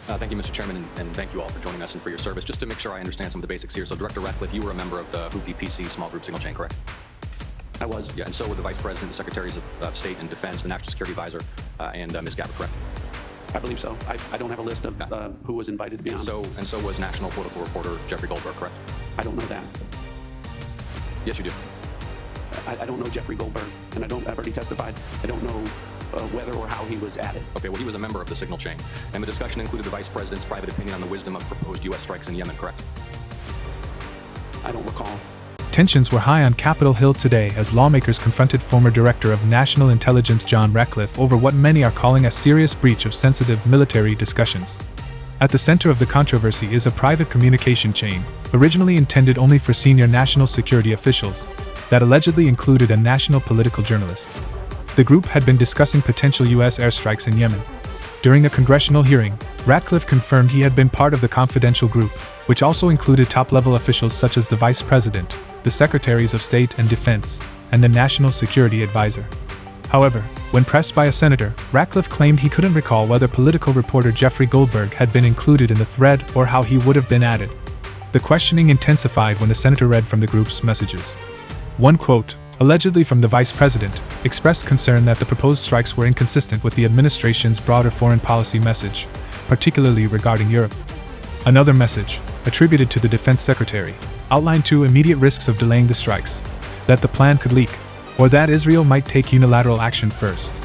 Thank you, Mr. Chairman, and thank you all for joining us and for your service. Just to make sure I understand some of the basics here. So, Director Ratcliffe, you were a member of the Houthi PC small group signal chain, correct? I was. Yeah, and so were the Vice President, the Secretaries of State and Defense, the National Security Advisor, and Ms. Gabbard, correct? I believe so. I don't have a list of who was invited to be on. And so was National Political Reporter Jeffrey Goldberg, correct? I don't know that. Yes, you do. I don't know Jeffrey Goldberg, and I've already testified. I don't know whether or how he was added. Okay, well, he was a member of the signal chain, and the discussion included the Vice President's private opinion on the wisdom of proposed U.S. strikes in Yemen, correct? I don't recall. Tensions were high on Capitol Hill today as lawmakers confronted former Director of National Intelligence John Ratcliffe over what many are calling a serious breach of sensitive military discussions. At the center of the controversy is a private communication chain, originally intended only for senior national security officials, that allegedly included a national political journalist. The group had been discussing potential U.S. airstrikes in Yemen. During a congressional hearing, Ratcliffe confirmed he had been part of the confidential group, which also included top-level officials such as the Vice President, the Secretaries of State and Defense, and the National Security Advisor. However, when pressed by a senator, Ratcliffe claimed he couldn't recall whether political reporter Jeffrey Goldberg had been included in the thread or how he would have been added. The questioning intensified when the senator read from the group's messages. One quote, allegedly from the Vice President, expressed concern that the proposed strikes were inconsistent with the administration's broader foreign policy message, particularly regarding Europe. Another message, attributed to the Defense Secretary, outlined two immediate risks of delaying the strikes: that the plan could leak, or that Israel might take unilateral action first.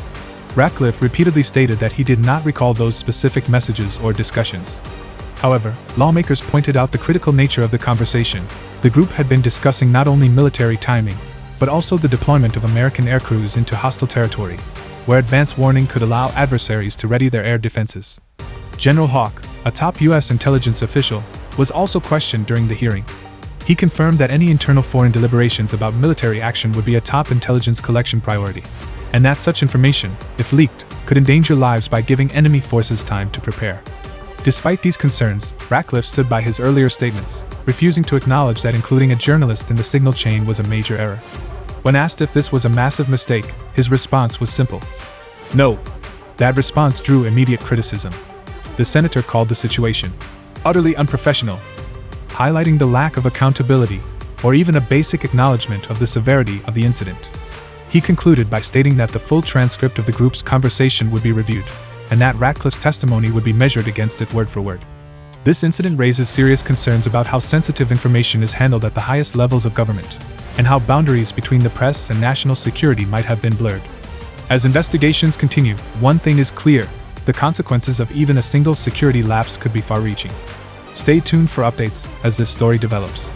Ratcliffe repeatedly stated that he did not recall those specific messages or discussions. However, lawmakers pointed out the critical nature of the conversation. The group had been discussing not only military timing, but also the deployment of American aircrews into hostile territory, where advance warning could allow adversaries to ready their air defenses. General Hawk, a top U.S. intelligence official, was also questioned during the hearing. He confirmed that any internal foreign deliberations about military action would be a top intelligence collection priority, and that such information, if leaked, could endanger lives by giving enemy forces time to prepare. Despite these concerns, Ratcliffe stood by his earlier statements, refusing to acknowledge that including a journalist in the signal chain was a major error. When asked if this was a massive mistake, his response was simple: no. That response drew immediate criticism. The senator called the situation utterly unprofessional, highlighting the lack of accountability or even a basic acknowledgement of the severity of the incident. He concluded by stating that the full transcript of the group's conversation would be reviewed, and that Ratcliffe's testimony would be measured against it word for word. This incident raises serious concerns about how sensitive information is handled at the highest levels of government, and how boundaries between the press and national security might have been blurred. As investigations continue, one thing is clear: the consequences of even a single security lapse could be far-reaching. Stay tuned for updates as this story develops.